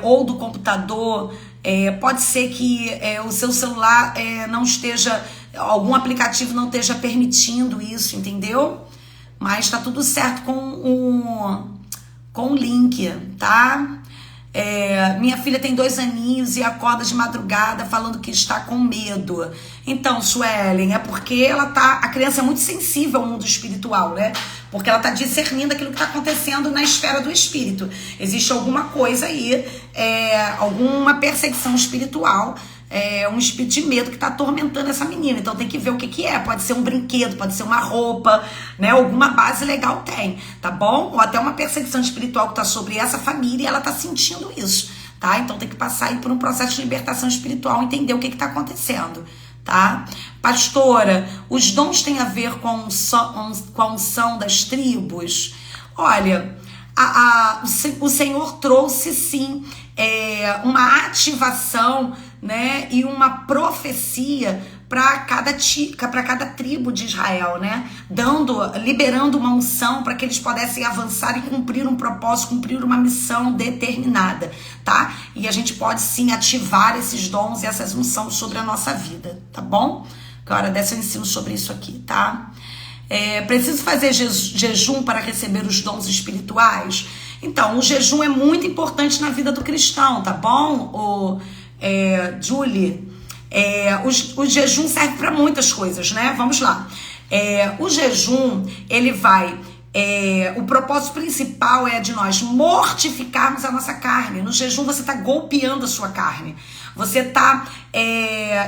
ou do computador. Pode ser que o seu celular não esteja, algum aplicativo não esteja permitindo isso, entendeu? Mas tá tudo certo com o link, tá? Minha filha tem 2 aninhos e acorda de madrugada falando que está com medo. Então, Suelen, é porque a criança é muito sensível ao mundo espiritual, né? Porque ela está discernindo aquilo que está acontecendo na esfera do espírito. Existe alguma coisa aí, alguma perseguição espiritual, um espírito de medo que está atormentando essa menina. Então tem que ver o que é. Pode ser um brinquedo, pode ser uma roupa, né? Alguma base legal tem, tá bom? Ou até uma perseguição espiritual que está sobre essa família e ela está sentindo isso, tá? Então tem que passar aí por um processo de libertação espiritual, entender o que está acontecendo, tá? Pastora, os dons têm a ver com a unção das tribos? Olha, o Senhor trouxe sim uma ativação, né, e uma profecia para cada tribo de Israel, né? Liberando uma unção para que eles pudessem avançar e cumprir um propósito, cumprir uma missão determinada, tá? E a gente pode sim ativar esses dons e essas unções sobre a nossa vida, tá bom? Que hora dessa eu ensino sobre isso aqui, tá? Preciso fazer jejum para receber os dons espirituais? Então, o jejum é muito importante na vida do cristão, tá bom, Julie? O jejum serve para muitas coisas, né? Vamos lá. O jejum, ele vai... o propósito principal é de nós mortificarmos a nossa carne. No jejum você está golpeando a sua carne. Você está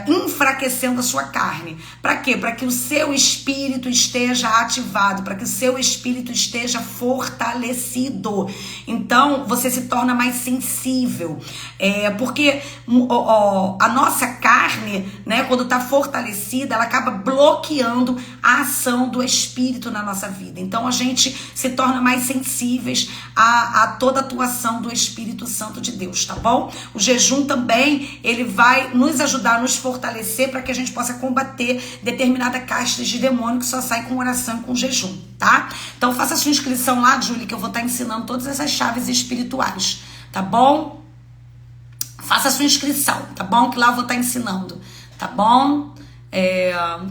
enfraquecendo a sua carne. Para quê? Para que o seu espírito esteja ativado, para que o seu espírito esteja fortalecido. Então, você se torna mais sensível. Porque a nossa carne, né, quando está fortalecida, ela acaba bloqueando a ação do espírito na nossa vida. Então, a gente se torna mais sensíveis a toda a atuação do Espírito Santo de Deus, tá bom? O jejum também, ele vai nos ajudar a nos fortalecer para que a gente possa combater determinada casta de demônio que só sai com oração e com jejum, tá? Então faça a sua inscrição lá, Júlia, que eu vou estar ensinando todas essas chaves espirituais, tá bom? Faça a sua inscrição, tá bom? Que lá eu vou estar ensinando, tá bom?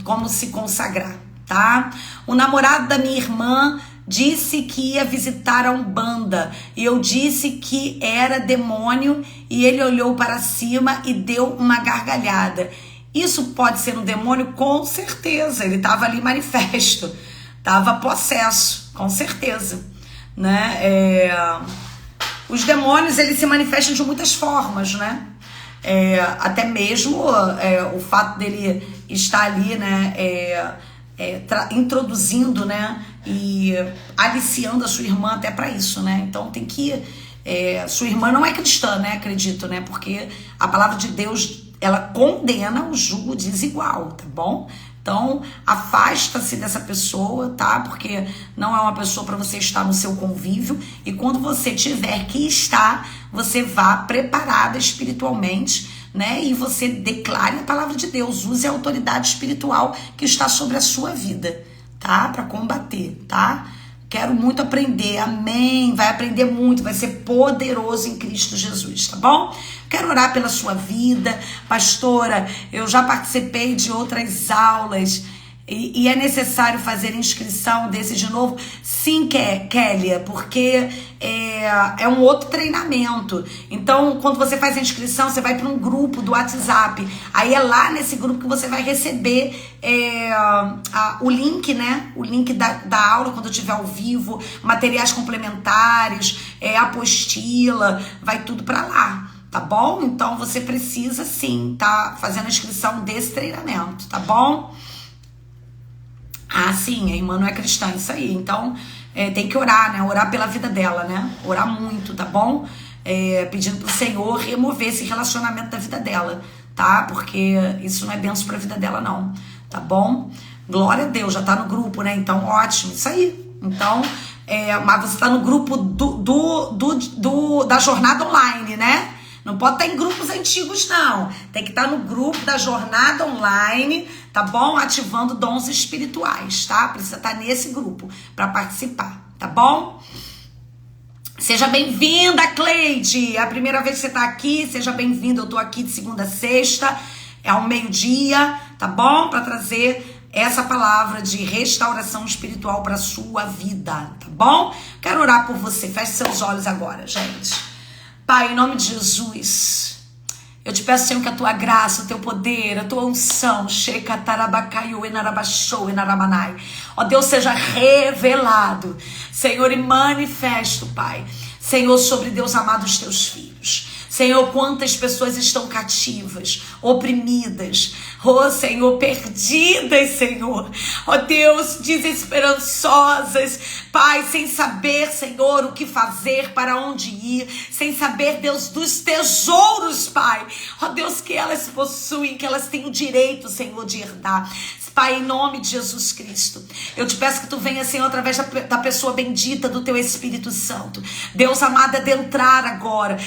Como se consagrar, tá? O namorado da minha irmã disse que ia visitar a Umbanda e eu disse que era demônio e ele olhou para cima e deu uma gargalhada. Isso pode ser um demônio? Com certeza, ele estava ali manifesto, estava possesso, com certeza, né? Os demônios, eles se manifestam de muitas formas, né? Até mesmo o fato dele estar ali, né? Introduzindo, né, e aliciando a sua irmã até para isso, né? Então tem que sua irmã não é cristã, né? Acredito, né? Porque a palavra de Deus, ela condena o jugo desigual, tá bom? Então afasta-se dessa pessoa, tá? Porque não é uma pessoa para você estar no seu convívio, e quando você tiver que estar, você vá preparada espiritualmente, né? E você declare a palavra de Deus, use a autoridade espiritual que está sobre a sua vida, tá? Para combater, tá? Quero muito aprender, amém? Vai aprender muito, vai ser poderoso em Cristo Jesus, tá bom? Quero orar pela sua vida, pastora. Eu já participei de outras aulas e é necessário fazer inscrição desse de novo? Sim, Kélia, porque é um outro treinamento. Então, quando você faz a inscrição, você vai para um grupo do WhatsApp. Aí é lá nesse grupo que você vai receber o link, né? O link da aula quando eu estiver ao vivo, materiais complementares, apostila, vai tudo para lá, tá bom? Então, você precisa sim tá fazendo a inscrição desse treinamento, tá bom? Ah, sim, a irmã não é cristã, isso aí. Então, tem que orar, né? Orar pela vida dela, né? Orar muito, tá bom? Pedindo pro Senhor remover esse relacionamento da vida dela, tá? Porque isso não é bênção pra vida dela, não, tá bom? Glória a Deus, já tá no grupo, né? Então, ótimo, isso aí. Então, mas você tá no grupo da jornada online, né? Não pode estar em grupos antigos, não. Tem que estar no grupo da jornada online, tá bom? Ativando dons espirituais, tá? Precisa estar nesse grupo para participar, tá bom? Seja bem-vinda, Cleide. É a primeira vez que você tá aqui, seja bem-vinda. Eu tô aqui de segunda a sexta, ao meio-dia, tá bom? Para trazer essa palavra de restauração espiritual para sua vida, tá bom? Quero orar por você. Feche seus olhos agora, gente. Pai, em nome de Jesus, eu te peço, Senhor, que a tua graça, o teu poder, a tua unção, ó Deus, seja revelado, Senhor, e manifesto, Pai, Senhor, sobre Deus amado os teus filhos. Senhor, quantas pessoas estão cativas, oprimidas, oh Senhor, perdidas, Senhor, oh Deus, desesperançosas, Pai, sem saber, Senhor, o que fazer, para onde ir, sem saber, Deus, dos tesouros, Pai, oh Deus, que elas possuem, que elas têm o direito, Senhor, de herdar. Pai, em nome de Jesus Cristo, eu te peço que tu venha, Senhor, através da pessoa bendita do teu Espírito Santo. Deus amado, adentrar agora.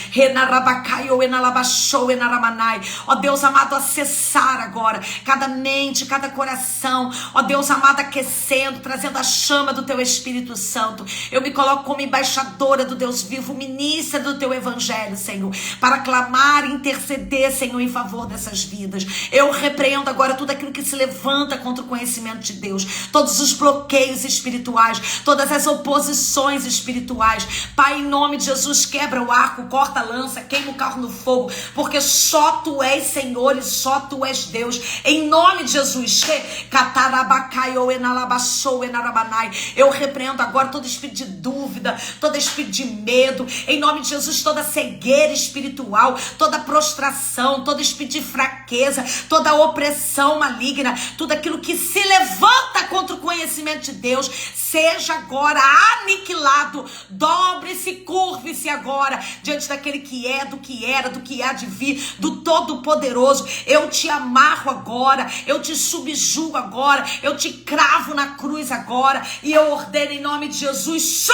Ó Deus amado, acessar agora cada mente, cada coração. Ó Deus amado, aquecendo, trazendo a chama do teu Espírito Santo. Eu me coloco como embaixadora do Deus vivo, ministra do teu evangelho, Senhor, para clamar e interceder, Senhor, em favor dessas vidas. Eu repreendo agora tudo aquilo que se levanta contra o conhecimento de Deus, todos os bloqueios espirituais, todas as oposições espirituais. Pai, em nome de Jesus, quebra o arco, corta a lança, queima o carro no fogo, porque só tu és Senhor e só tu és Deus. Em nome de Jesus, eu repreendo agora todo espírito de dúvida, todo espírito de medo, em nome de Jesus, toda cegueira espiritual, toda prostração, todo espírito de fraqueza, toda opressão maligna, tudo aquilo que se levanta contra o conhecimento de Deus, seja agora aniquilado. Dobre-se, curve-se agora diante daquele que é, do que era, do que há de vir, do Todo-Poderoso. Eu te amarro agora, eu te subjugo agora, eu te cravo na cruz agora, e eu ordeno em nome de Jesus,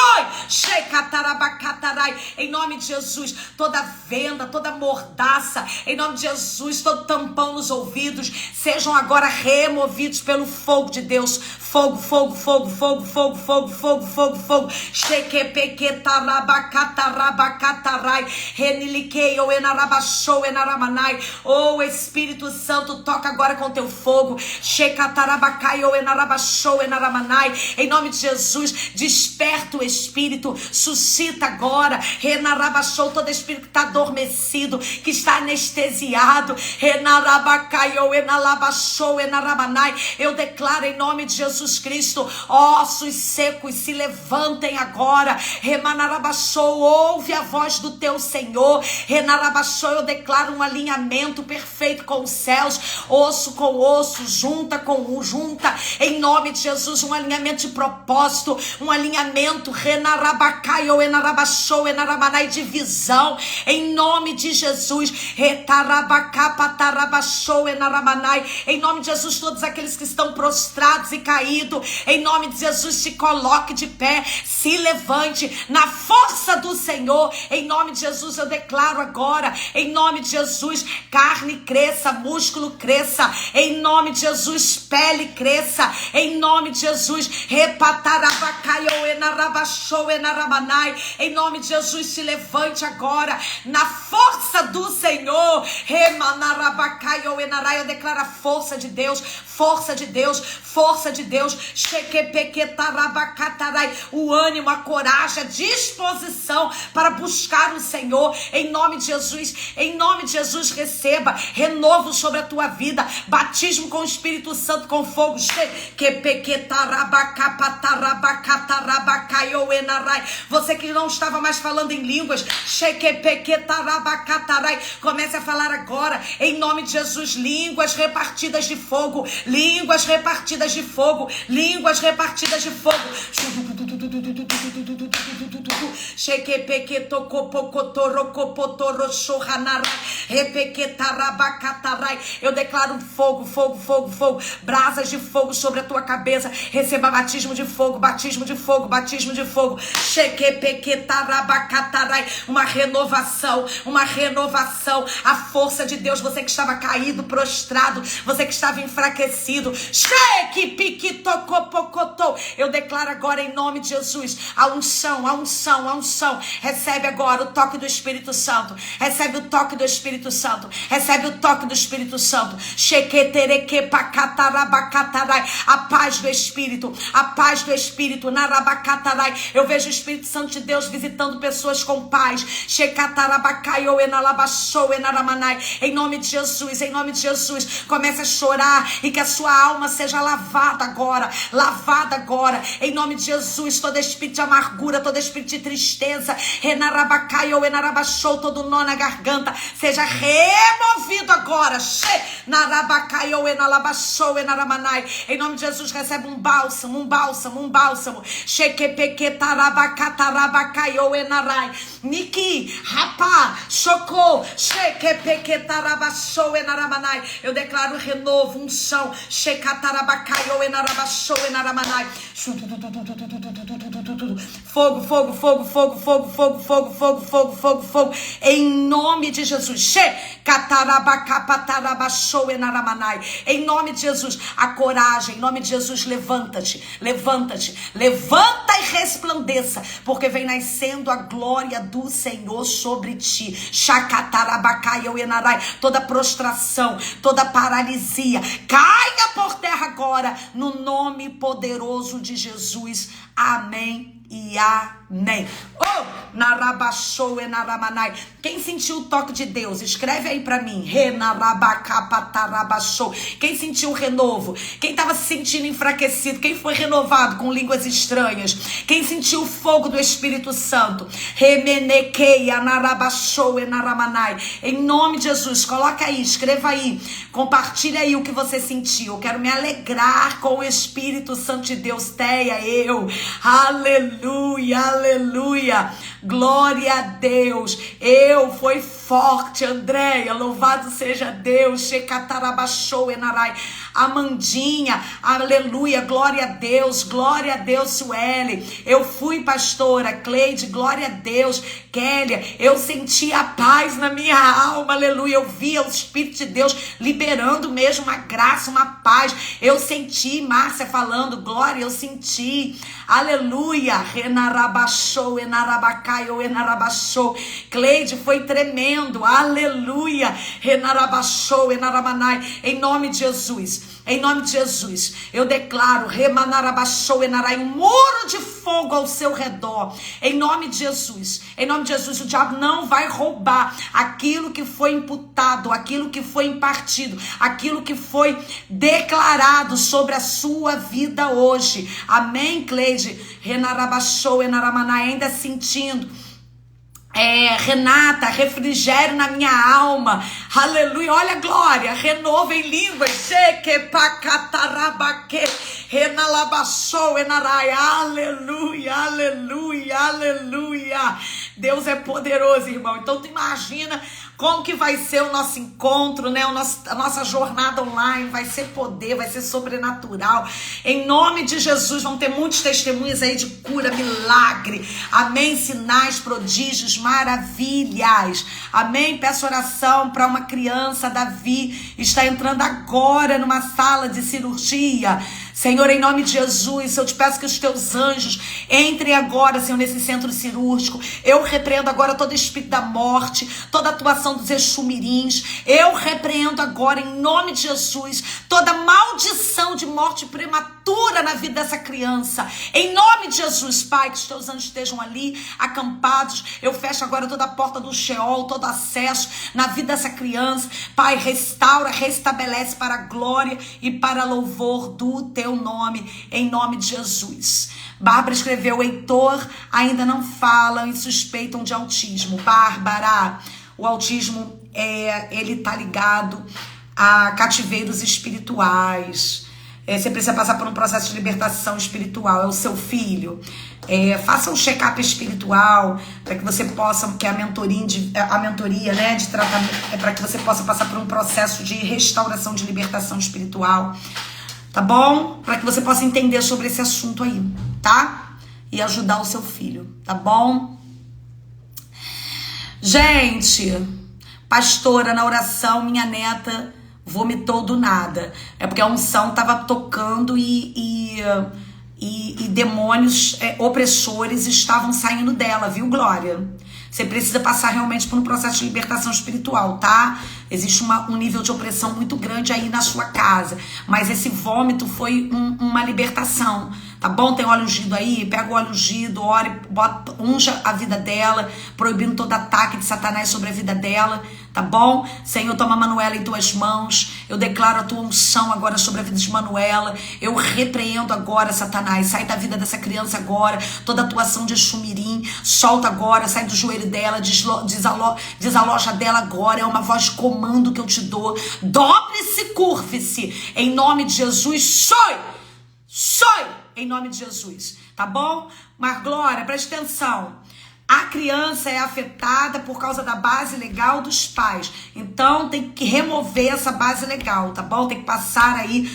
em nome de Jesus, toda venda, toda mordaça, em nome de Jesus, todo tampão nos ouvidos, sejam agora removidos pelo fogo de Deus. Fogo, fogo, fogo, fogo, fogo, fogo, fogo, fogo, fogo. Oh, Espírito Santo, toca agora com teu fogo. Em nome de Jesus, desperta o Espírito, suscita agora. Todo Espírito que está adormecido, que está anestesiado. Eu declaro em nome de Jesus Cristo, ossos secos se levantem agora. Ouve a voz do teu Senhor. Eu declaro um alinhamento perfeito com os céus, osso com osso, junta com junta, em nome de Jesus, um alinhamento de propósito, um alinhamento de visão, em nome de Jesus. Em nome de Jesus, todos aqueles que estão prostrados e caídos, em nome de Jesus, se coloque de pé, se levante na força do Senhor. Em nome de Jesus, eu declaro agora, em nome de Jesus, carne cresça, músculo cresça, em nome de Jesus, pele cresça, em nome de Jesus. Em nome de Jesus, se levante agora na força do Senhor. Eu declaro a força de Deus, força de Deus, força de Deus. O ânimo, a coragem, a disposição para buscar o Senhor. Em nome de Jesus, receba renovo sobre a tua vida, batismo com o Espírito Santo, com fogo. Você que não estava mais falando em línguas, comece a falar agora, em nome de Jesus, línguas repartidas de fogo, línguas repartidas de fogo, línguas repartidas de fogo. Eu declaro fogo, fogo, fogo, fogo, brasas de fogo sobre a tua cabeça. Receba batismo de fogo, batismo de fogo, batismo de fogo. Uma renovação, uma renovação. A força de Deus, você que estava caído, prostrado, você que estava enfraquecido, eu declaro agora em nome de Jesus a unção, a unção, a unção. Recebe agora o toque do Espírito Santo, recebe o toque do Espírito Santo, recebe o toque do Espírito Santo. A paz do Espírito, a paz do Espírito. Eu vejo o Espírito Santo de Deus visitando pessoas com paz. Em nome de Jesus, em nome de Jesus, comece a chorar e que a sua alma seja lavada agora, lavada agora, em nome de Jesus. Todo espírito de amargura, todo espírito de tristeza, todo nó na garganta, seja removido agora. Em nome de Jesus, recebe um bálsamo, um bálsamo, um bálsamo. shepequetarabacatarabacaio enarai, niki, rapá, chocou, shekepequetarabachou enaramanai. Eu declaro renovo, unção, shekatarabacaio enarabachou enaramanai. Fogo, fogo, fogo, fogo, fogo, fogo, fogo, fogo, fogo, fogo, fogo, em nome de Jesus. Em nome de Jesus, a coragem, em nome de Jesus, levanta-te, levanta-te, levanta e resplandeça, porque vem nascendo a glória do Senhor sobre ti. Toda prostração, toda paralisia, caia por terra agora, no nome poderoso de Jesus. Amém e amém. Oh, narabachou e naramanai. Quem sentiu o toque de Deus, escreve aí pra mim. Renarabacapatarabachou. Quem sentiu o renovo? Quem estava se sentindo enfraquecido? Quem foi renovado com línguas estranhas? Quem sentiu o fogo do Espírito Santo? Remenequeia narabachou e naramanai. Em nome de Jesus, coloca aí, escreva aí, compartilha aí o que você sentiu. Eu quero me alegrar com o Espírito Santo de Deus. Teia eu. Aleluia, aleluia, glória a Deus. Eu fui forte, Andréia, louvado seja Deus. Shecatarabachou enarai. Amandinha, aleluia, glória a Deus, Sueli. Eu fui pastora, Cleide, glória a Deus, Kélia. Eu senti a paz na minha alma, aleluia. Eu via o Espírito de Deus liberando mesmo uma graça, uma paz. Eu senti, Márcia falando, glória, eu senti, aleluia. Renarabachou, enarabacaio, enarabachou. Cleide, foi tremendo, aleluia. Renarabachou, enaramanai. Em nome de Jesus. Em nome de Jesus, eu declaro remanarabachou enarai, um muro de fogo ao seu redor. Em nome de Jesus, o diabo não vai roubar aquilo que foi imputado, aquilo que foi impartido, aquilo que foi declarado sobre a sua vida hoje. Amém, Cleide? Renarabachou enaramanai, ainda sentindo. Renata, refrigério na minha alma, aleluia, olha a glória, renovo em línguas, renalabachou enarai, aleluia, aleluia, aleluia. Deus é poderoso, irmão. Então tu imagina como que vai ser o nosso encontro, né? A nossa jornada online vai ser poder, vai ser sobrenatural. Em nome de Jesus, vão ter muitos testemunhos aí de cura, milagre. Amém? Sinais, prodígios, maravilhas. Amém? Peço oração para uma criança, Davi, está entrando agora numa sala de cirurgia. Senhor, em nome de Jesus, eu te peço que os teus anjos entrem agora, Senhor, nesse centro cirúrgico. Eu repreendo agora todo espírito da morte, toda atuação dos exumirins. Eu repreendo agora, em nome de Jesus, toda maldição de morte prematura na vida dessa criança. Em nome de Jesus, Pai, que os teus anjos estejam ali, acampados. Eu fecho agora toda a porta do Sheol, todo acesso na vida dessa criança. Pai, restaura, restabelece para a glória e para louvor do teu nome, em nome de Jesus. Bárbara escreveu: Heitor ainda não falam e suspeitam de autismo. Bárbara, o autismo ele tá ligado a cativeiros espirituais. Você precisa passar por um processo de libertação espiritual. É o seu filho. Faça um check-up espiritual para que você possa, que a mentoria, né, de tratamento, para que você possa passar por um processo de restauração, de libertação espiritual. Tá bom? Para que você possa entender sobre esse assunto aí, tá? E ajudar o seu filho, tá bom? Gente, pastora, na oração, minha neta vomitou do nada. É porque a unção tava tocando e demônios opressores estavam saindo dela, viu, Glória? Você precisa passar realmente por um processo de libertação espiritual, tá? Existe um nível de opressão muito grande aí na sua casa. Mas esse vômito foi uma libertação, tá bom? Tem óleo ungido aí? Pega o óleo ungido, ore, unja a vida dela, proibindo todo ataque de Satanás sobre a vida dela, tá bom? Senhor, toma a Manuela em tuas mãos. Eu declaro a tua unção agora sobre a vida de Manuela. Eu repreendo agora, Satanás. Sai da vida dessa criança agora. Toda a atuação de Xumirim, solta agora, sai do joelho dela, desaloja dela agora. É uma voz de comando que eu te dou. Dobre-se, curve-se. Em nome de Jesus, soy! em nome de Jesus, tá bom? Mas Glória, presta atenção. A criança é afetada por causa da base legal dos pais. Então tem que remover essa base legal, tá bom? Tem que passar aí,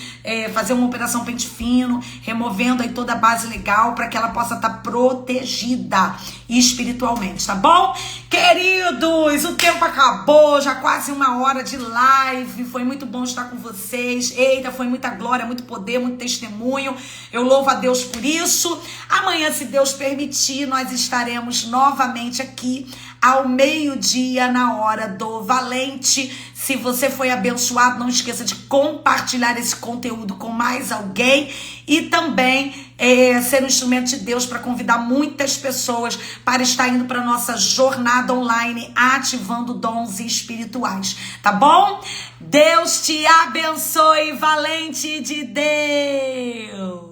fazer uma operação pente fino, removendo aí toda a base legal para que ela possa estar protegida espiritualmente, tá bom? Queridos, o tempo acabou, já quase 1 hora de live. Foi muito bom estar com vocês. Eita, foi muita glória, muito poder, muito testemunho. Eu louvo a Deus por isso. Amanhã, se Deus permitir, nós estaremos novamente aqui ao meio-dia na hora do Valente. Se você foi abençoado, não esqueça de compartilhar esse conteúdo com mais alguém e também ser um instrumento de Deus para convidar muitas pessoas para estar indo para nossa jornada online ativando dons espirituais, tá bom? Deus te abençoe, valente de Deus!